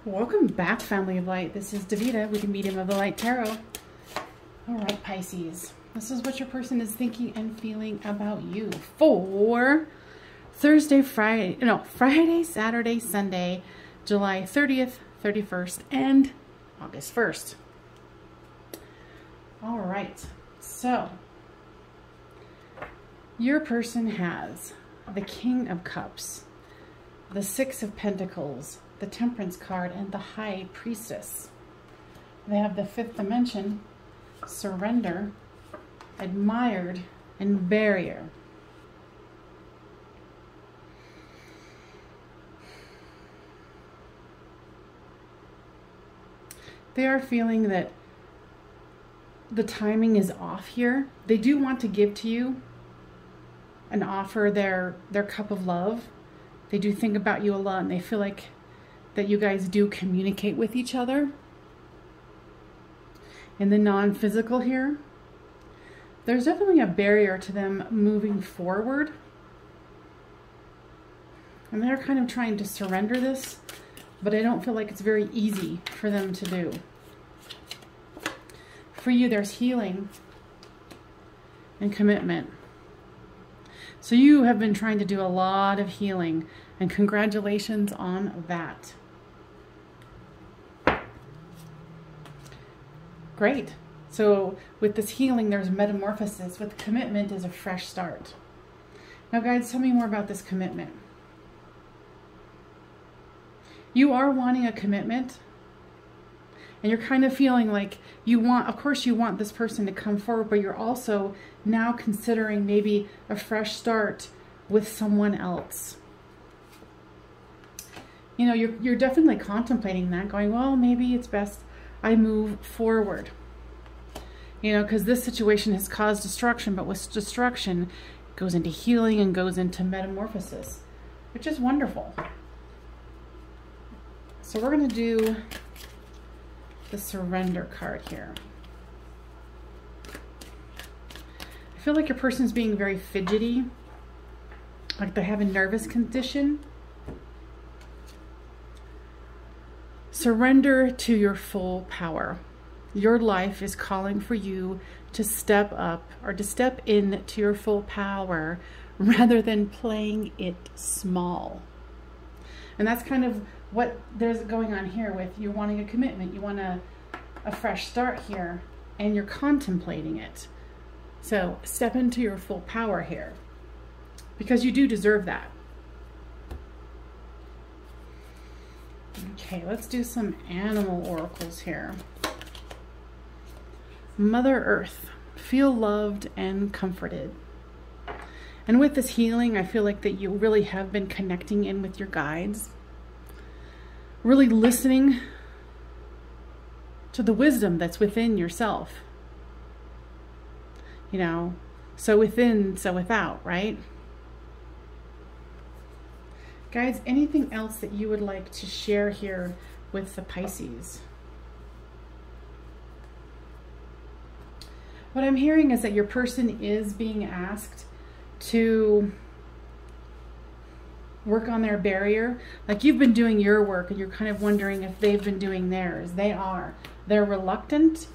Welcome back, family of light. This is Davida with the Medium of the Light Tarot. All right, Pisces. This is what your person is thinking and feeling about you for Friday, Saturday, Sunday, July 30th, 31st, and August 1st. All right. So, your person has the King of Cups, the Six of Pentacles, the Temperance card, and the High Priestess. They have the Fifth Dimension, Surrender, Admired, and Barrier. They are feeling that the timing is off here. They do want to give to you and offer their cup of love. They do think about you a lot, and they feel like that you guys do communicate with each other. In the non-physical here, there's definitely a barrier to them moving forward. And they're kind of trying to surrender this, but I don't feel like it's very easy for them to do. For you, there's healing and commitment. So you have been trying to do a lot of healing, and congratulations on that. Great. So with this healing, there's metamorphosis. With commitment is a fresh start. Now, guys, tell me more about this commitment. You are wanting a commitment, and you're kind of feeling like you want, of course, you want this person to come forward, but you're also now considering maybe a fresh start with someone else. You know, you're definitely contemplating that, going, well, maybe it's best I move forward. You know, because this situation has caused destruction, but with destruction, it goes into healing and goes into metamorphosis, which is wonderful. So we're going to do the Surrender card here. I feel like your person's being very fidgety, like they have a nervous condition. Surrender to your full power. Your life is calling for you to step up or to step into your full power rather than playing it small. And that's kind of what there's going on here with you wanting a commitment. You want a fresh start here, and you're contemplating it. So step into your full power here, because you do deserve that. Okay, let's do some animal oracles here. Mother Earth, feel loved and comforted. And with this healing, I feel like that you really have been connecting in with your guides, really listening to the wisdom that's within yourself. You know, so within, so without, right? Guys, anything else that you would like to share here with the Pisces? What I'm hearing is that your person is being asked to work on their barrier. Like you've been doing your work and you're kind of wondering if they've been doing theirs. They are. They're reluctant,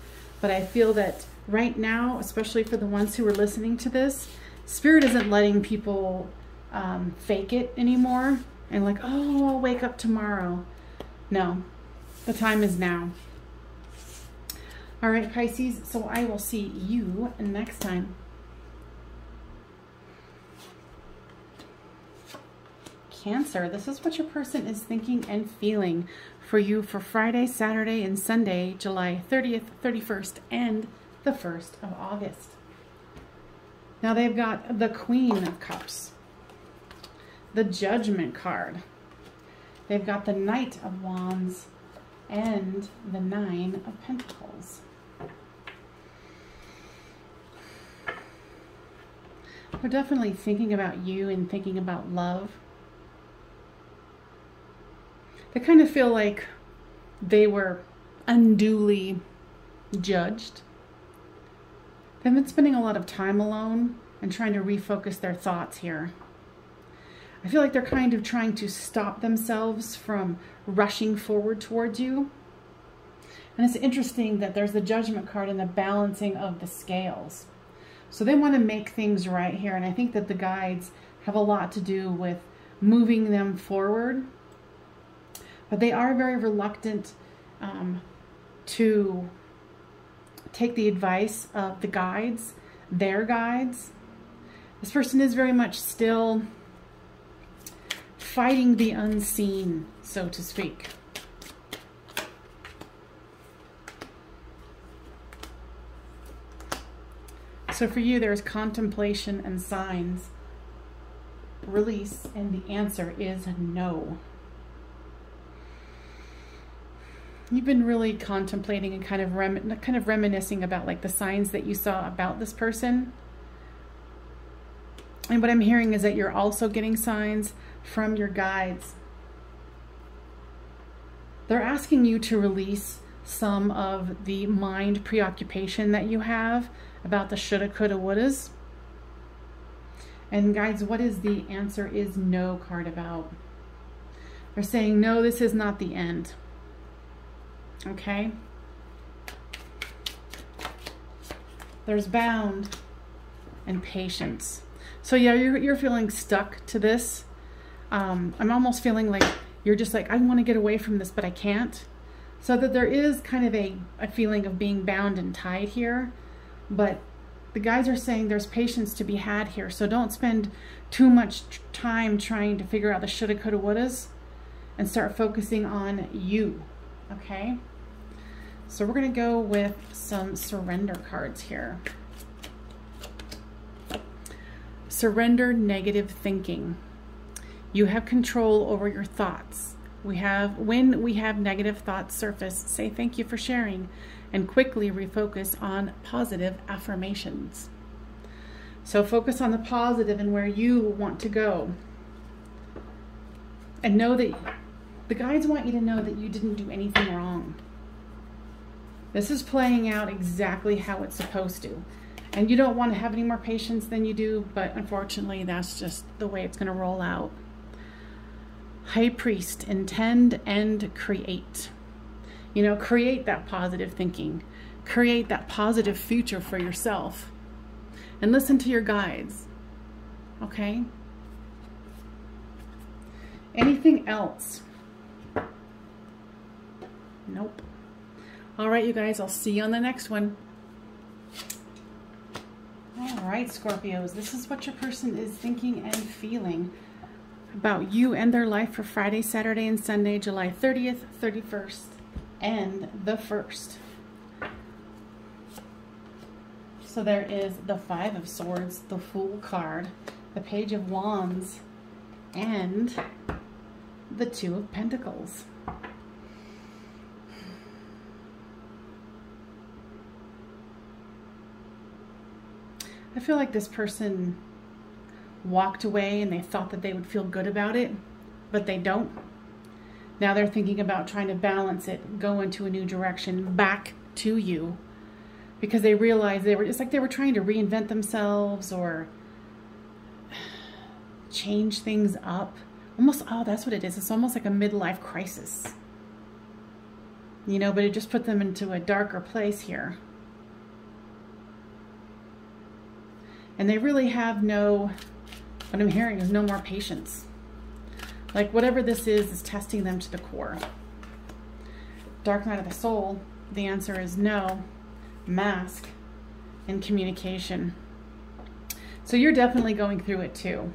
but I feel that right now, especially for the ones who are listening to this, Spirit isn't letting people fake it anymore and like, oh, I'll wake up tomorrow. No, the time is now. All right, Pisces, so I will see you next time. Cancer, this is what your person is thinking and feeling for you for Friday, Saturday, and Sunday, July 30th, 31st, and the 1st of August. Now they've got the Queen of Cups, the Judgment card. They've got the Knight of Wands and the Nine of Pentacles. We're definitely thinking about you and thinking about love. They kind of feel like they were unduly judged. They've been spending a lot of time alone and trying to refocus their thoughts here. I feel like they're kind of trying to stop themselves from rushing forward towards you. And it's interesting that there's the Judgment card and the balancing of the scales. So they want to make things right here. And I think that the guides have a lot to do with moving them forward. But they are very reluctant to take the advice of the guides, their guides. This person is very much still fighting the unseen, so to speak. So for you, there's contemplation and signs, release, and the answer is no. You've been really contemplating and kind of reminiscing about like the signs that you saw about this person. And what I'm hearing is that you're also getting signs from your guides. They're asking you to release some of the mind preoccupation that you have about the shoulda, coulda, wouldas. And guides, what is the answer is no card about? They're saying, no, this is not the end. Okay? There's bound and patience. So yeah, you're feeling stuck to this. I'm almost feeling like you're just like, I want to get away from this, but I can't. So that there is kind of a feeling of being bound and tied here. But the guys are saying there's patience to be had here. So don't spend too much time trying to figure out the shoulda, coulda, wouldas and start focusing on you. Okay? So we're going to go with some surrender cards here. Surrender negative thinking. You have control over your thoughts. When we have negative thoughts surface, say thank you for sharing and quickly refocus on positive affirmations. So focus on the positive and where you want to go. And know that the guides want you to know that you didn't do anything wrong. This is playing out exactly how it's supposed to. And you don't want to have any more patience than you do, but unfortunately that's just the way it's going to roll out. High Priest, intend and create. You know, create that positive thinking. Create that positive future for yourself. And listen to your guides. Okay? Anything else? Nope. All right, you guys, I'll see you on the next one. All right, Scorpios, this is what your person is thinking and feeling about you and their life for Friday, Saturday, and Sunday, July 30th, 31st, and the 1st. So there is the Five of Swords, the Fool card, the Page of Wands, and the Two of Pentacles. I feel like this person walked away and they thought that they would feel good about it, but they don't. Now they're thinking about trying to balance it, go into a new direction, back to you, because they realized it's like they were trying to reinvent themselves or change things up. Almost, oh, that's what it is. It's almost like a midlife crisis. You know, but it just put them into a darker place here. And they really have no, what I'm hearing is no more patience. Like whatever this is testing them to the core. Dark Night of the Soul, the answer is no. Mask and communication. So you're definitely going through it too.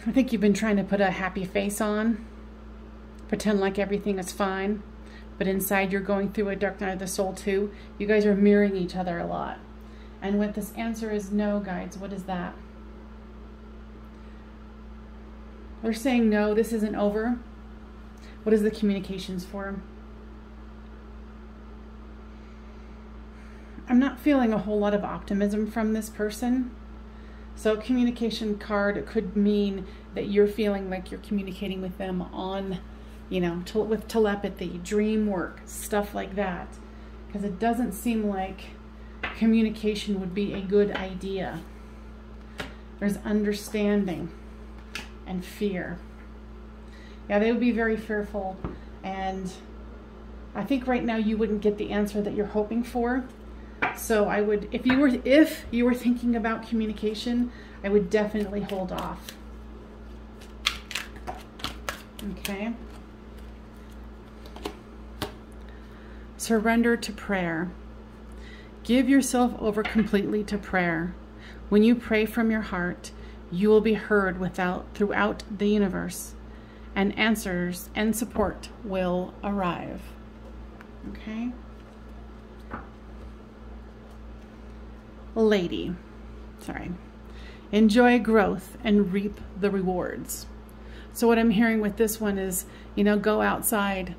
I think you've been trying to put a happy face on, pretend like everything is fine, but inside you're going through a Dark Night of the Soul too. You guys are mirroring each other a lot. And what this answer is no, guides, what is that? They're saying no, this isn't over. What is the communications for? I'm not feeling a whole lot of optimism from this person. So communication card could mean that you're feeling like you're communicating with them on, you know, with telepathy, dream work, stuff like that. Because it doesn't seem like communication would be a good idea. There's understanding and fear. Yeah, they would be very fearful, and I think right now you wouldn't get the answer that you're hoping for. So I would, if you were thinking about communication, I would definitely hold off. Okay. Surrender to prayer. Give yourself over completely to prayer. When you pray from your heart, you will be heard throughout the universe, and answers and support will arrive. Okay? Lady. Sorry. Enjoy growth and reap the rewards. So what I'm hearing with this one is, you know, go outside.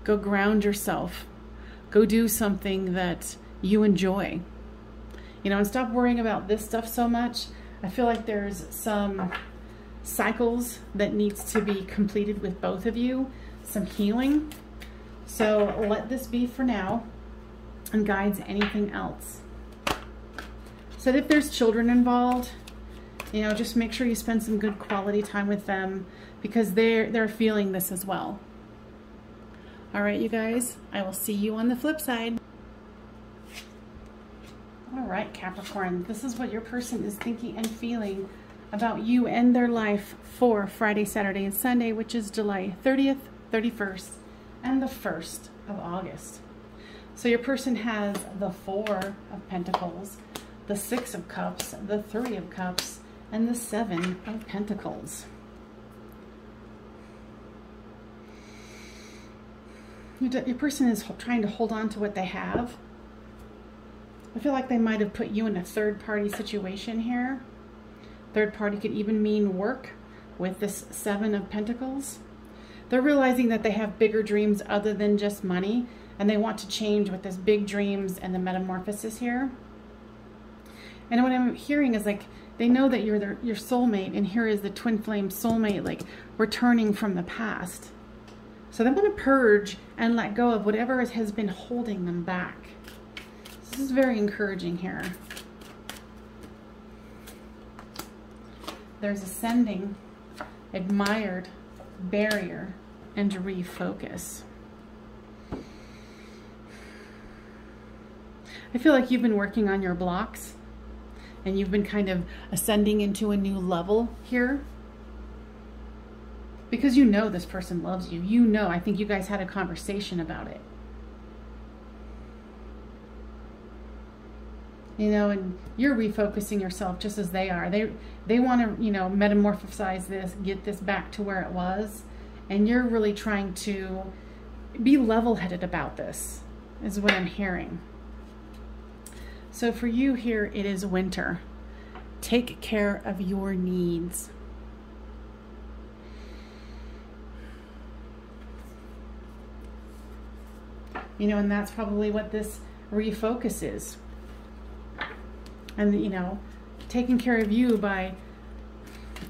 Go ground yourself. Go do something that you enjoy. You know, and stop worrying about this stuff so much. I feel like there's some cycles that needs to be completed with both of you. Some healing. So let this be for now, and guides anything else. So if there's children involved, you know, just make sure you spend some good quality time with them, because they're feeling this as well. All right, you guys, I will see you on the flip side. All right, Capricorn, this is what your person is thinking and feeling about you and their life for Friday, Saturday, and Sunday, which is July 30th, 31st, and the 1st of August. So your person has the 4 of Pentacles, the 6 of Cups, the 3 of Cups, and the 7 of Pentacles. Your person is trying to hold on to what they have. I feel like they might have put you in a third-party situation here. Third party could even mean work with this 7 of Pentacles. They're realizing that they have bigger dreams other than just money, and they want to change with this big dreams and the metamorphosis here. And what I'm hearing is like, they know that you're your soulmate, and here is the twin flame soulmate, like returning from the past. So they want to purge and let go of whatever has been holding them back. This is very encouraging here. There's ascending, admired, barrier, and refocus. I feel like you've been working on your blocks, and you've been kind of ascending into a new level here. Because you know this person loves you. You know, I think you guys had a conversation about it. You know, and you're refocusing yourself just as they are. They want to, you know, metamorphosize this, get this back to where it was. And you're really trying to be level-headed about this, is what I'm hearing. So for you here, it is winter. Take care of your needs. You know, and that's probably what this refocus is. And, you know, taking care of you by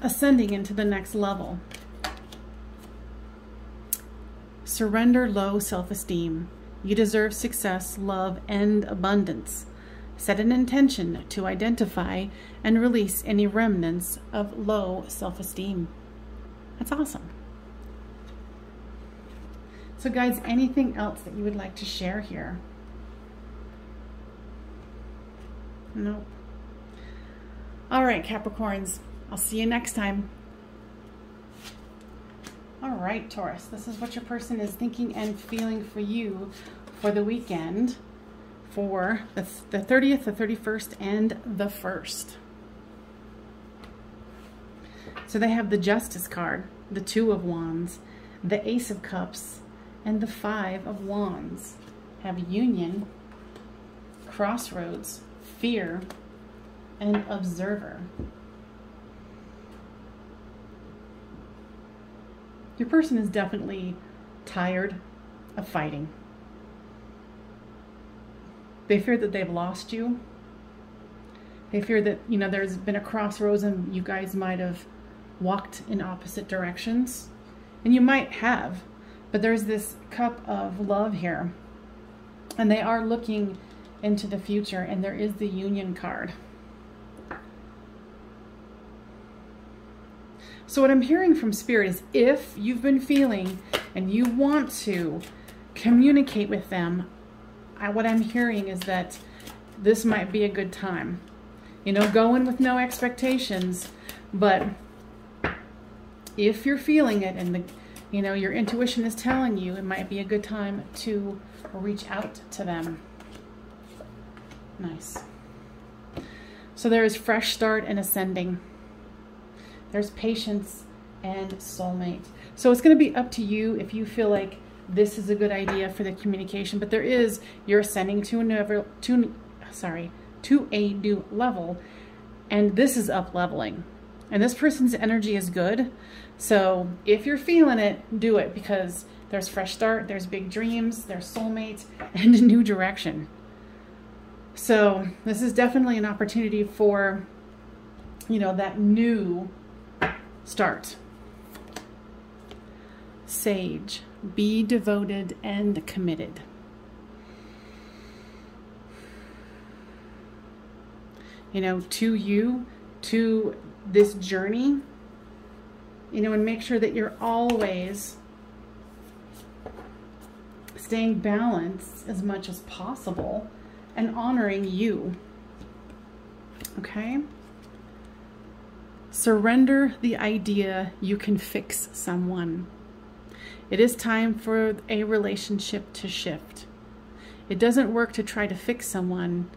ascending into the next level. Surrender low self-esteem. You deserve success, love, and abundance. Set an intention to identify and release any remnants of low self-esteem. That's awesome. So guys, anything else that you would like to share here? Nope. All right, Capricorns, I'll see you next time. All right, Taurus, this is what your person is thinking and feeling for you for the weekend, for the 30th, the 31st, and the 1st. So they have the Justice card, the 2 of Wands, the Ace of Cups, and the 5 of Wands. Have union, crossroads, fear, and observer. Your person is definitely tired of fighting. They fear that they've lost you. They fear that, you know, there's been a crossroads and you guys might have walked in opposite directions. And you might have. But there's this cup of love here. And they are looking into the future. And there is the union card. So what I'm hearing from Spirit is if you've been feeling and you want to communicate with them, what I'm hearing is that this might be a good time. You know, go in with no expectations, but if you're feeling it and you know, your intuition is telling you, it might be a good time to reach out to them. Nice. So there is fresh start and ascending. There's patience and soulmate. So it's going to be up to you if you feel like this is a good idea for the communication. But there is, you're ascending to a new level, and this is up leveling. And this person's energy is good. So if you're feeling it, do it, because there's fresh start, there's big dreams, there's soulmate, and a new direction. So this is definitely an opportunity for, you know, that new start. Sage, be devoted and committed. You know, to you, to this journey, you know, and make sure that you're always staying balanced as much as possible and honoring you. Okay? Surrender the idea you can fix someone. It is time for a relationship to shift. It doesn't work to try to fix someone.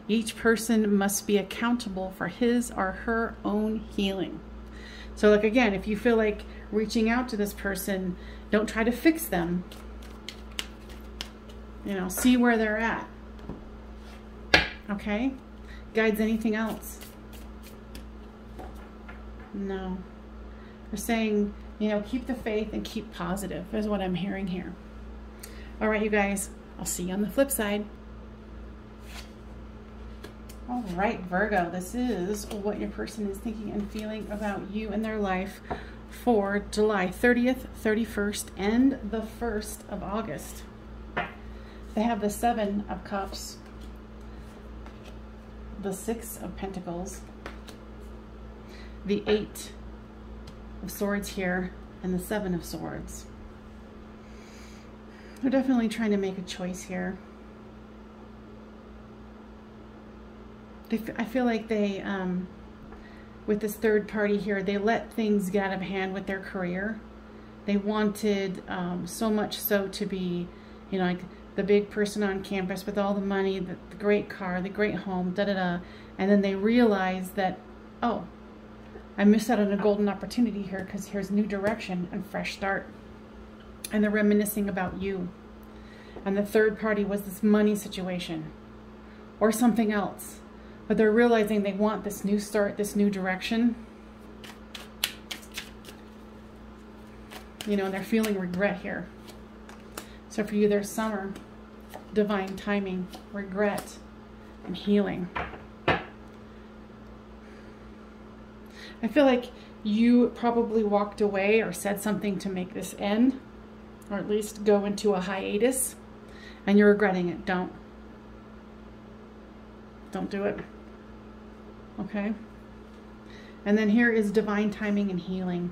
Each person must be accountable for his or her own healing. So like, again, if you feel like reaching out to this person, don't try to fix them. You know, see where they're at. Okay? Guides, anything else? No. They're saying, you know, keep the faith and keep positive is what I'm hearing here. All right, you guys, I'll see you on the flip side. All right, Virgo, this is what your person is thinking and feeling about you and their life for July 30th, 31st, and the 1st of August. They have the 7 of Cups, the 6 of Pentacles, the 8 of Swords here, and the 7 of Swords. They're definitely trying to make a choice here. I feel like they, with this third party here, they let things get out of hand with their career. They wanted so much so to be, you know, like the big person on campus with all the money, the great car, the great home, da-da-da. And then they realized that, oh, I missed out on a golden opportunity here because here's new direction and fresh start. And they're reminiscing about you. And the third party was this money situation or something else. But they're realizing they want this new start, this new direction. You know, and they're feeling regret here. So for you, there's summer, divine timing, regret, and healing. I feel like you probably walked away or said something to make this end, or at least go into a hiatus, and you're regretting it. Don't do it. Okay? And then here is divine timing and healing.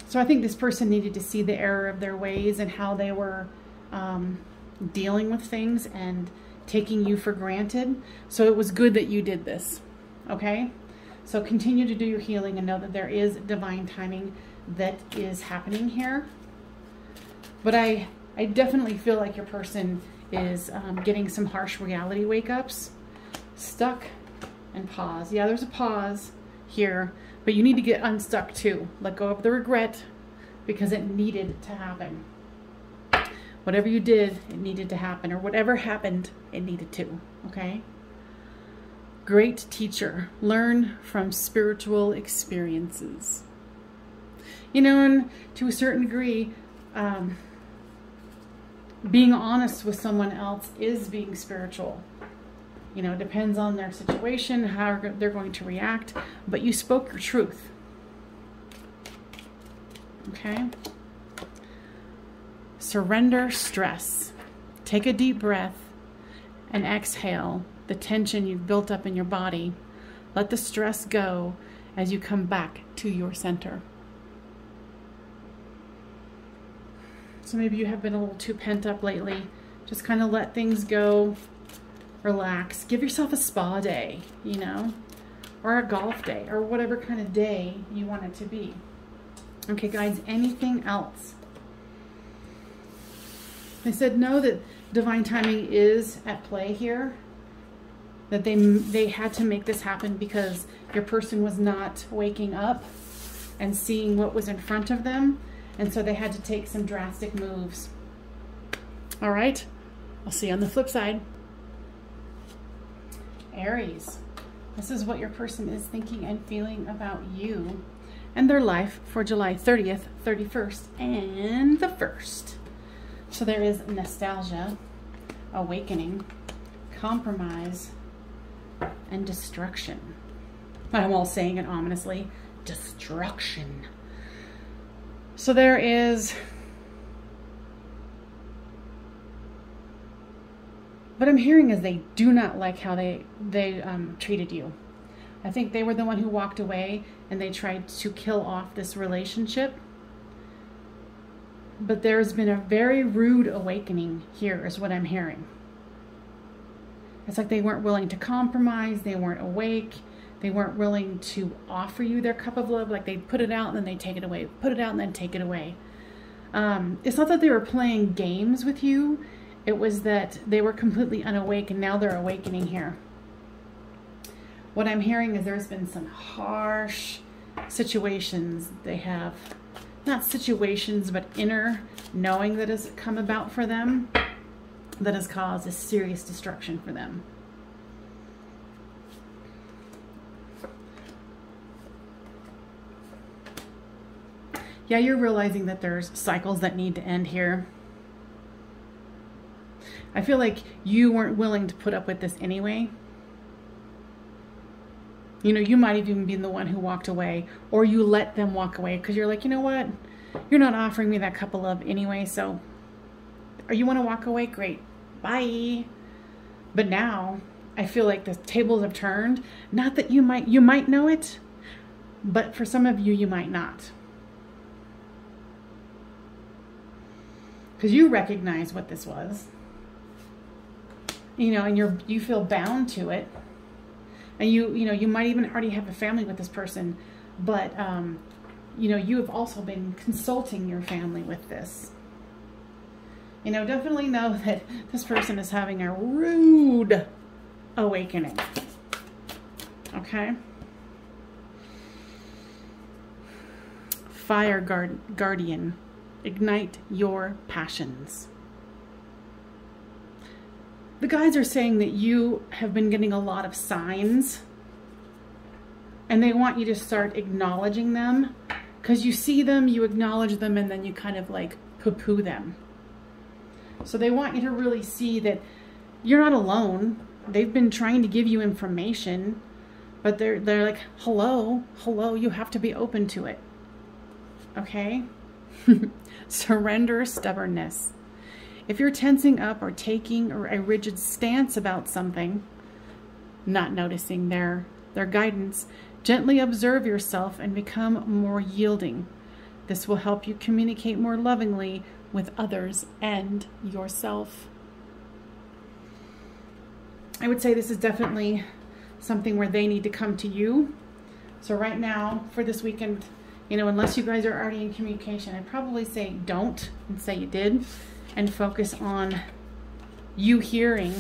So I think this person needed to see the error of their ways and how they were dealing with things and taking you for granted. So it was good that you did this. Okay? So continue to do your healing and know that there is divine timing that is happening here. But I definitely feel like your person is getting some harsh reality wake-ups. Stuck and pause. Yeah, there's a pause here, but you need to get unstuck too. Let go of the regret because it needed to happen. Whatever you did, it needed to happen, or whatever happened, it needed to. Okay? Great teacher. Learn from spiritual experiences. You know, and to a certain degree, being honest with someone else is being spiritual. You know, it depends on their situation, how they're going to react, but you spoke your truth. Okay? Surrender stress. Take a deep breath and exhale the tension you've built up in your body. Let the stress go as you come back to your center. So maybe you have been a little too pent up lately. Just kind of let things go, relax, give yourself a spa day, you know, or a golf day, or whatever kind of day you want it to be. Okay, guys, anything else? I said know that divine timing is at play here, that they had to make this happen because your person was not waking up and seeing what was in front of them, and so they had to take some drastic moves. All right, I'll see you on the flip side. Aries, this is what your person is thinking and feeling about you and their life for July 30th, 31st, and the 1st. So there is nostalgia, awakening, compromise, and destruction. I'm all saying it ominously, destruction. So there is, what I'm hearing is they do not like how they treated you. I think they were the one who walked away and they tried to kill off this relationship. But there's been a very rude awakening here is what I'm hearing. It's like they weren't willing to compromise. They weren't awake. They weren't willing to offer you their cup of love. Like they put it out and then they take it away. Put it out and then take it away. It's not that they were playing games with you. It was that they were completely unawake and now they're awakening here. What I'm hearing is there's been some harsh situations they have. Not situations, but inner knowing that has come about for them that has caused a serious destruction for them. Yeah, you're realizing that there's cycles that need to end here. I feel like you weren't willing to put up with this anyway. You know, you might have even been the one who walked away, or you let them walk away because you're like, you know what? You're not offering me that cup of love anyway, so or you want to walk away? Great. Bye. But now I feel like the tables have turned. Not that you might know it, but for some of you, you might not. Because you recognize what this was. You know, and you feel bound to it. And you might even already have a family with this person, but you have also been consulting your family with this. You know, definitely know that this person is having a rude awakening. Okay? Fire guardian, ignite your passions. The guides are saying that you have been getting a lot of signs and they want you to start acknowledging them because you see them, you acknowledge them, and then you kind of like poo-poo them. So they want you to really see that you're not alone. They've been trying to give you information, but they're like, hello, you have to be open to it. Okay? Surrender stubbornness. If you're tensing up or taking a rigid stance about something, not noticing their guidance, gently observe yourself and become more yielding. This will help you communicate more lovingly with others and yourself. I would say this is definitely something where they need to come to you. So right now, for this weekend, unless you guys are already in communication, I'd probably say don't and say you did. And focus on you hearing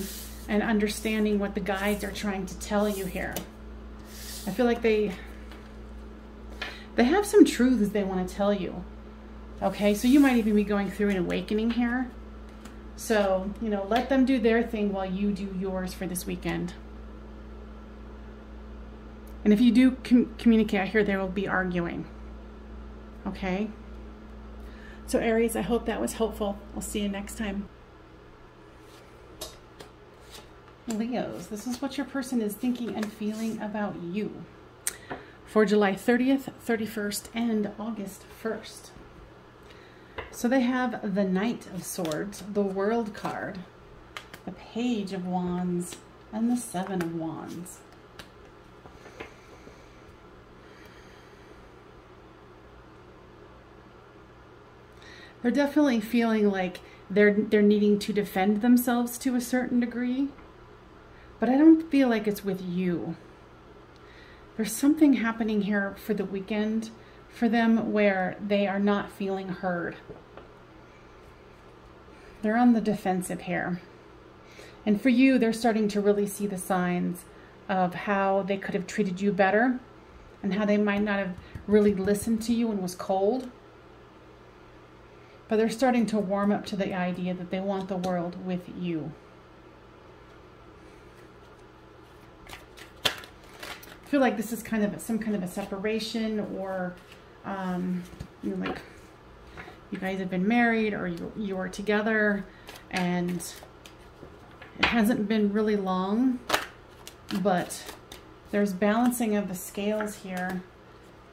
and understanding what the guides are trying to tell you here. I feel like they have some truths they want to tell you. Okay, so you might even be going through an awakening here. So, let them do their thing while you do yours for this weekend. And if you do communicate, I hear there will be arguing. Okay? So Aries, I hope that was helpful. I'll see you next time. Leos, this is what your person is thinking and feeling about you for July 30th, 31st, and August 1st. So they have the Knight of Swords, the World card, the Page of Wands, and the Seven of Wands. They're definitely feeling like they're needing to defend themselves to a certain degree, but I don't feel like it's with you. There's something happening here for the weekend for them where they are not feeling heard. They're on the defensive here. And for you, they're starting to really see the signs of how they could have treated you better and how they might not have really listened to you and was cold. But they're starting to warm up to the idea that they want the world with you. I feel like this is kind of some kind of a separation, or you know, like you guys have been married, or you are together and it hasn't been really long, but there's balancing of the scales here.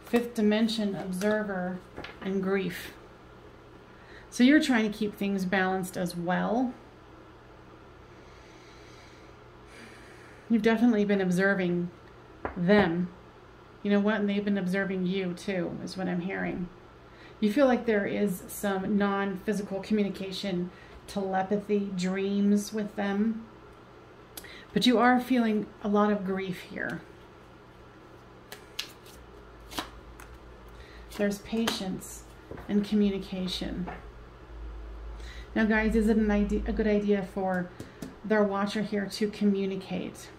Fifth dimension, observer, and grief. So you're trying to keep things balanced as well. You've definitely been observing them. You know what? And they've been observing you too, is what I'm hearing. You feel like there is some non-physical communication, telepathy, dreams with them. But you are feeling a lot of grief here. There's patience and communication. Now guys, is it a good idea for their watcher here to communicate?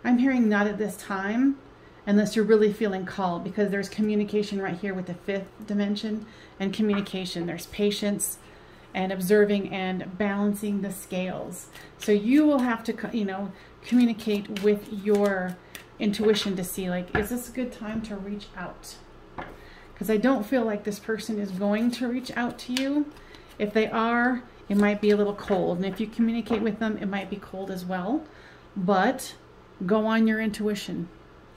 I'm hearing not at this time, unless you're really feeling called, because there's communication right here with the fifth dimension and communication. There's patience and observing and balancing the scales. So you will have to, you know, communicate with your intuition to see, like, is this a good time to reach out? Because I don't feel like this person is going to reach out to you. If they are, it might be a little cold. And if you communicate with them, it might be cold as well. But go on your intuition.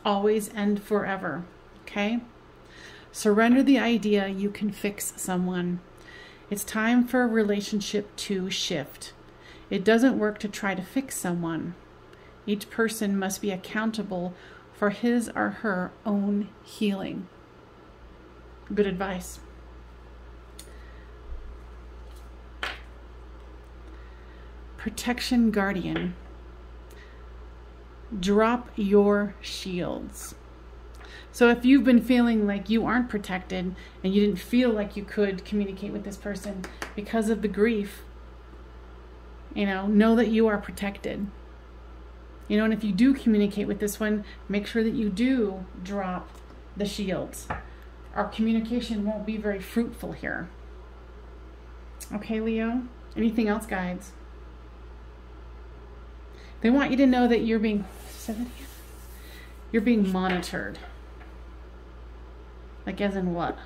Always and forever. Okay? Surrender the idea you can fix someone. It's time for a relationship to shift. It doesn't work to try to fix someone. Each person must be accountable for his or her own healing. Good advice. Protection guardian. Drop your shields. So if you've been feeling like you aren't protected and you didn't feel like you could communicate with this person because of the grief, you know that you are protected. You know, and if you do communicate with this one, make sure that you do drop the shields. Our communication won't be very fruitful here. Okay, Leo? Anything else, guides? They want you to know that you're being monitored. Like, as in what?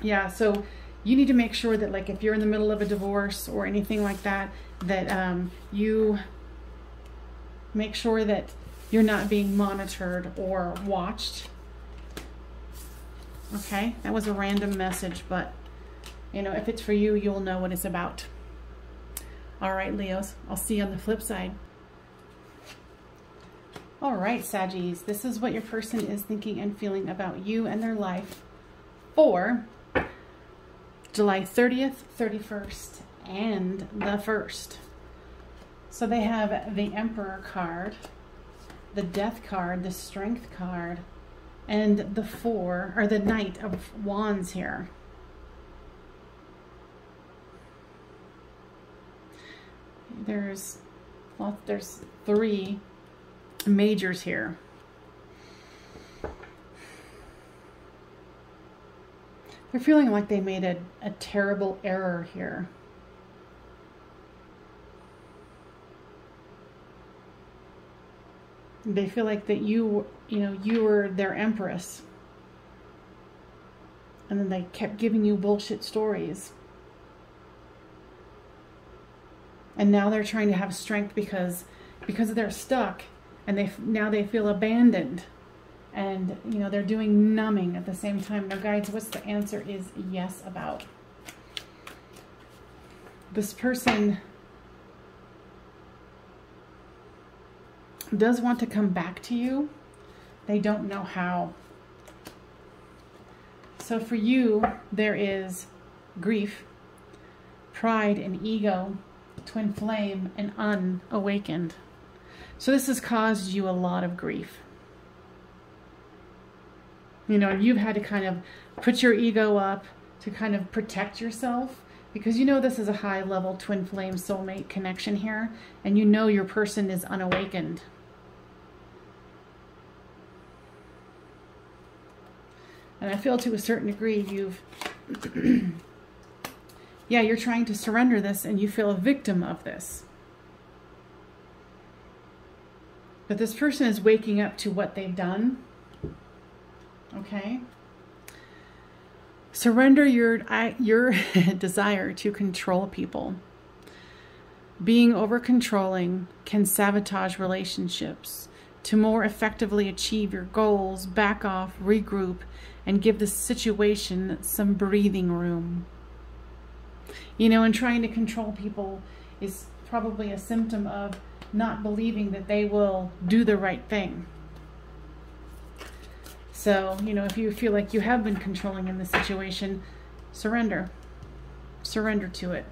Yeah, so you need to make sure that, like, if you're in the middle of a divorce or anything like that, that you make sure that you're not being monitored or watched. Okay, that was a random message, but, you know, if it's for you, you'll know what it's about. All right, Leos, I'll see you on the flip side. All right, Saggies, this is what your person is thinking and feeling about you and their life for July 30th, 31st, and the 1st. So they have the Emperor card, the Death card, the Strength card, and the Knight of Wands here. There's 3 majors here. They're feeling like they made a terrible error here. They feel like that you were their empress. And then they kept giving you bullshit stories. And now they're trying to have strength because they're stuck, and now they feel abandoned, and you know they're doing numbing at the same time. Now, guides, what's the answer is yes about? This person does want to come back to you. They don't know how. So for you, there is grief, pride and ego, twin flame, and unawakened. So this has caused you a lot of grief. You know, you've had to kind of put your ego up to kind of protect yourself, because you know this is a high level twin flame soulmate connection here, and you know your person is unawakened. And I feel to a certain degree you've yeah, you're trying to surrender this and you feel a victim of this. But this person is waking up to what they've done. Okay? Surrender your desire to control people. Being over-controlling can sabotage relationships. To more effectively achieve your goals, back off, regroup, and give the situation some breathing room. You know, and trying to control people is probably a symptom of not believing that they will do the right thing. So, you know, if you feel like you have been controlling in this situation, surrender. Surrender to it.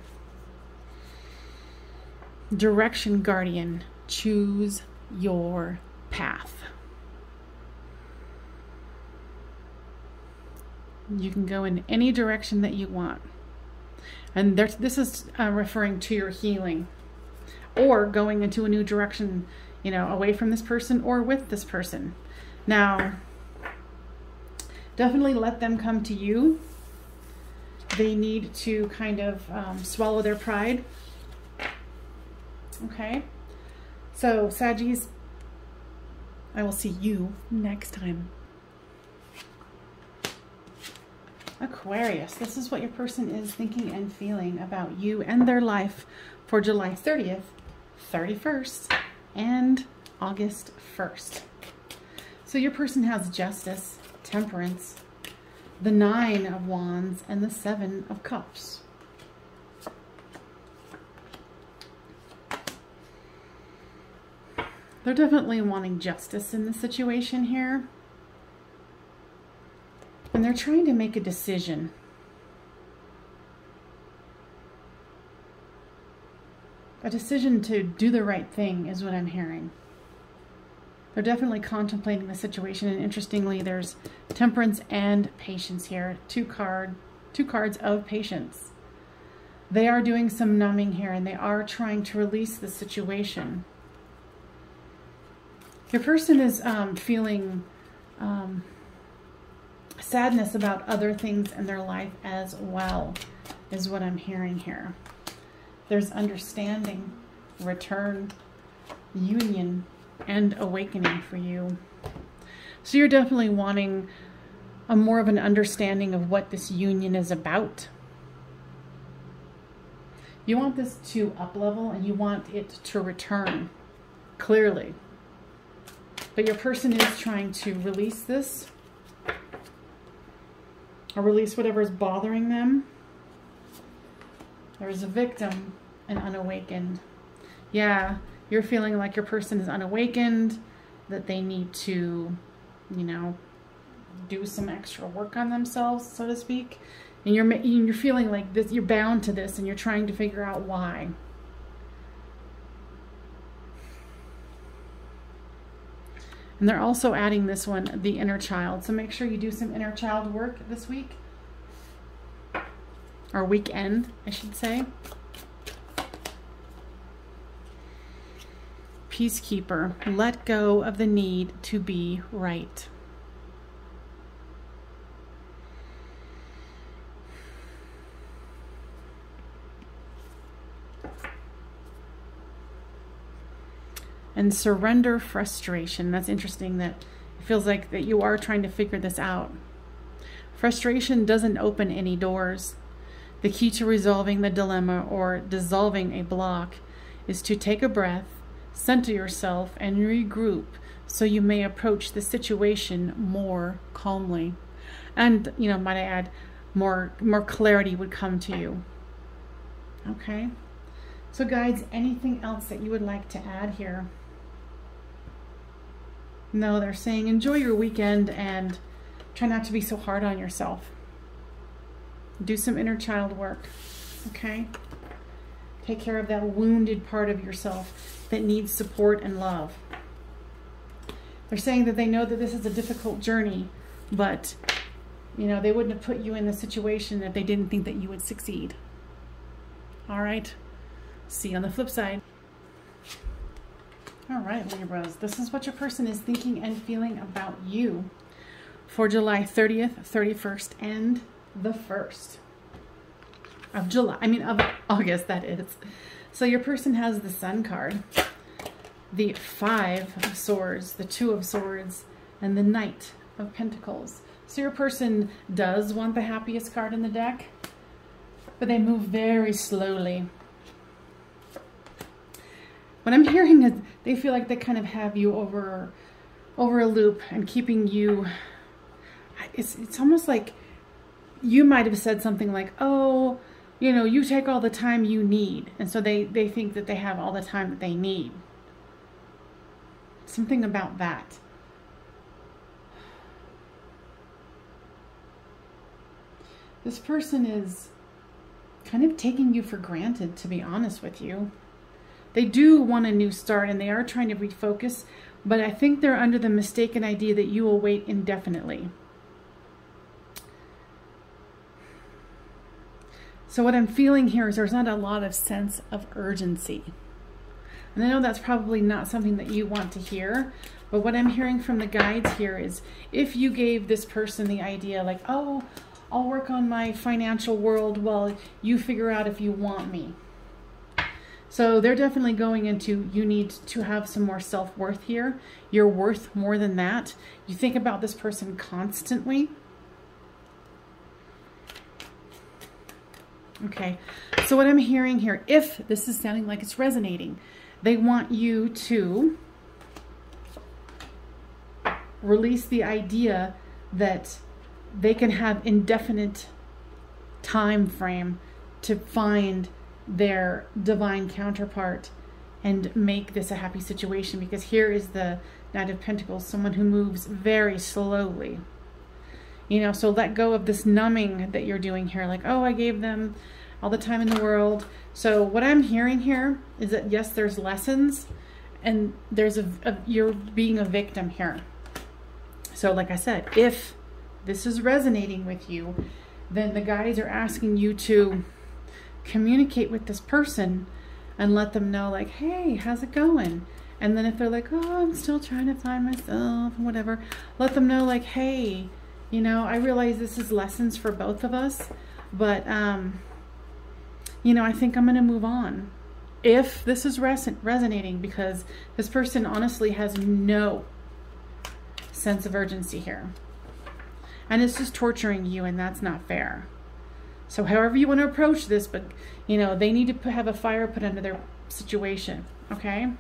Direction guardian, choose your path. You can go in any direction that you want. And this is referring to your healing, or going into a new direction, you know, away from this person or with this person. Now, definitely let them come to you. They need to kind of swallow their pride. Okay? So, Saggies, I will see you next time. Aquarius, this is what your person is thinking and feeling about you and their life for July 30th, 31st, and August 1st. So your person has justice, temperance, the 9 of Wands, and the 7 of Cups. They're definitely wanting justice in this situation here. And they're trying to make a decision. A decision to do the right thing is what I'm hearing. They're definitely contemplating the situation, and interestingly, there's temperance and patience here. Two cards of patience. They are doing some numbing here, and they are trying to release the situation. Your person is feeling sadness about other things in their life as well, is what I'm hearing here. There's understanding, return, union, and awakening for you. So you're definitely wanting a more of an understanding of what this union is about. You want this to up-level, and you want it to return, clearly. But your person is trying to release this, or release whatever is bothering them. There's a victim and unawakened. Yeah, you're feeling like your person is unawakened, that they need to, you know, do some extra work on themselves, so to speak. And you're feeling like this, you're bound to this, and you're trying to figure out why. And they're also adding this one, the inner child. So make sure you do some inner child work this week. Or weekend, I should say. Peacekeeper, let go of the need to be right. And surrender frustration. That's interesting that it feels like that you are trying to figure this out. Frustration doesn't open any doors. The key to resolving the dilemma or dissolving a block is to take a breath, center yourself, and regroup so you may approach the situation more calmly. And, you know, might I add, more clarity would come to you. Okay? So guides, anything else that you would like to add here? No, they're saying enjoy your weekend and try not to be so hard on yourself. Do some inner child work, okay? Take care of that wounded part of yourself that needs support and love. They're saying that they know that this is a difficult journey, but, you know, they wouldn't have put you in the situation if they didn't think that you would succeed. All right? See you on the flip side. All right, Libras, this is what your person is thinking and feeling about you for July 30th, 31st, and the 1st of July. I mean, of August, that is. So your person has the Sun card, the 5 of Swords, the 2 of Swords, and the Knight of Pentacles. So your person does want the happiest card in the deck, but they move very slowly. What I'm hearing is they feel like they kind of have you over a loop and keeping you. It's almost like you might have said something like, oh, you know, you take all the time you need. And so they think that they have all the time that they need. Something about that. This person is kind of taking you for granted, to be honest with you. They do want a new start and they are trying to refocus, but I think they're under the mistaken idea that you will wait indefinitely. So what I'm feeling here is there's not a lot of sense of urgency. And I know that's probably not something that you want to hear, but what I'm hearing from the guides here is if you gave this person the idea like, oh, I'll work on my financial world while you figure out if you want me. So they're definitely going into, you need to have some more self-worth here. You're worth more than that. You think about this person constantly. Okay, so what I'm hearing here, if this is sounding like it's resonating, they want you to release the idea that they can have indefinite time frame to find their divine counterpart and make this a happy situation, because here is the Knight of Pentacles, someone who moves very slowly. You know, so let go of this numbing that you're doing here. Like, oh, I gave them all the time in the world. So what I'm hearing here is that, yes, there's lessons and there's you're being a victim here. So like I said, if this is resonating with you, then the guides are asking you to communicate with this person and let them know like, hey, how's it going? And then if they're like, oh, I'm still trying to find myself and whatever, let them know like, hey, you know, I realize this is lessons for both of us, but, you know, I think I'm going to move on. If this is resonating, because this person honestly has no sense of urgency here. And it's just torturing you, and that's not fair. So however you want to approach this, but, you know, they need to have a fire put under their situation, okay?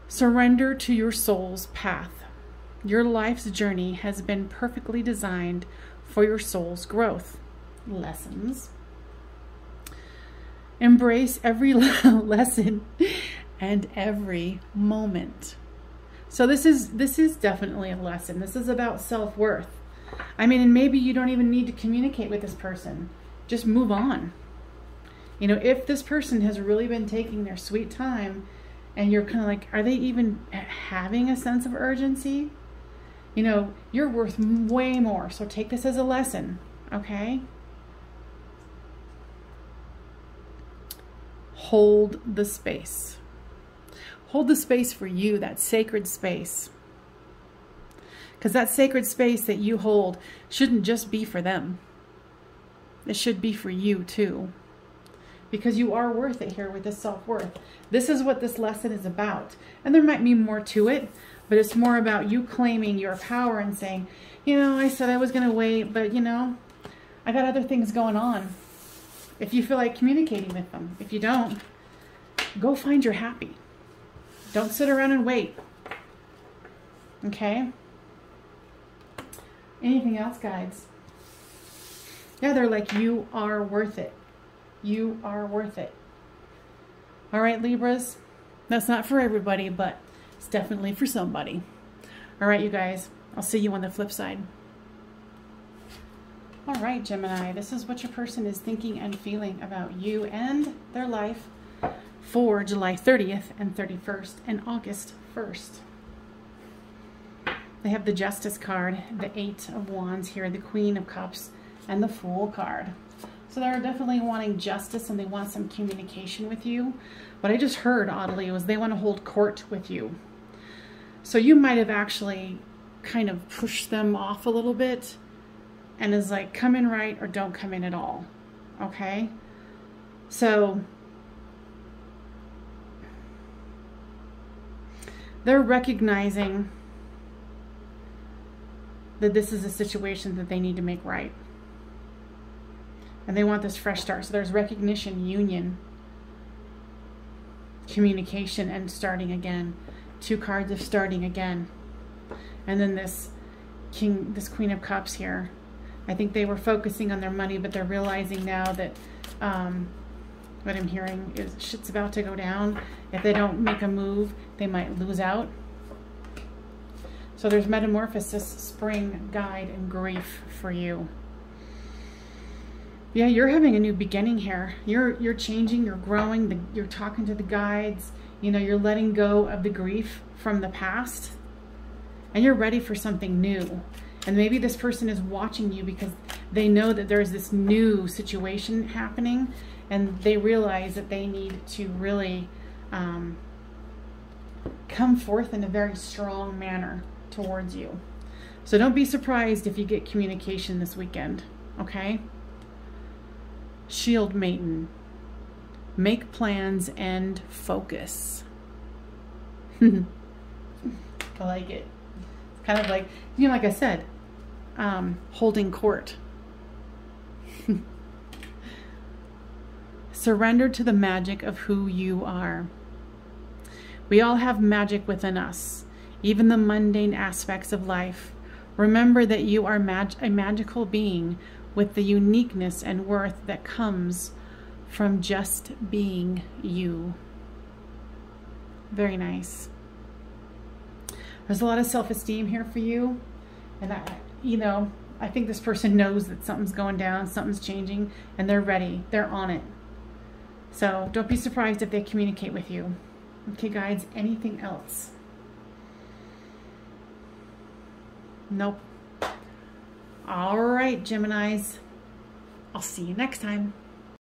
Surrender to your soul's path. Your life's journey has been perfectly designed for your soul's growth. Lessons. Embrace every lesson and every moment. So this is definitely a lesson. This is about self-worth. I mean, and maybe you don't even need to communicate with this person. Just move on. You know, if this person has really been taking their sweet time and you're kind of like, are they even having a sense of urgency? You know, you're worth way more. So take this as a lesson, okay? Hold the space. Hold the space for you, that sacred space. Because that sacred space that you hold shouldn't just be for them. It should be for you too. Because you are worth it here with this self-worth. This is what this lesson is about. And there might be more to it, but it's more about you claiming your power and saying, you know, I said I was going to wait, but, you know, I got other things going on. If you feel like communicating with them. If you don't, go find your happy. Don't sit around and wait. Okay? Anything else, guides? Yeah, they're like, you are worth it. You are worth it. All right, Libras. That's not for everybody, but it's definitely for somebody. All right, you guys. I'll see you on the flip side. All right, Gemini, this is what your person is thinking and feeling about you and their life for July 30th and 31st and August 1st. They have the Justice card, the 8 of Wands here, the Queen of Cups, and the Fool card. So they're definitely wanting justice and they want some communication with you. What I just heard, oddly, was they want to hold court with you. So you might have actually kind of pushed them off a little bit and is like, come in right or don't come in at all. Okay? So they're recognizing that this is a situation that they need to make right. And they want this fresh start. So there's recognition, union, communication, and starting again. 2 cards of starting again. And then this Queen of Cups here. I think they were focusing on their money, but they're realizing now that what I'm hearing is shit's about to go down. If they don't make a move, they might lose out. So there's metamorphosis, spring, guide, and grief for you. Yeah, you're having a new beginning here. You're changing, you're growing, you're talking to the guides. You know, you're letting go of the grief from the past. And you're ready for something new. And maybe this person is watching you because they know that there's this new situation happening. And they realize that they need to really come forth in a very strong manner towards you. So don't be surprised if you get communication this weekend, okay? Shield Maiden. Make plans and focus. I like it. It's kind of like, you know, like I said, holding court. Surrender to the magic of who you are. We all have magic within us, even the mundane aspects of life. Remember that you are a magical being with the uniqueness and worth that comes from just being you. Very nice. There's a lot of self-esteem here for you. And I think this person knows that something's going down, something's changing, and they're ready. They're on it. So don't be surprised if they communicate with you. Okay, guides, anything else? Nope. All right, Geminis. I'll see you next time.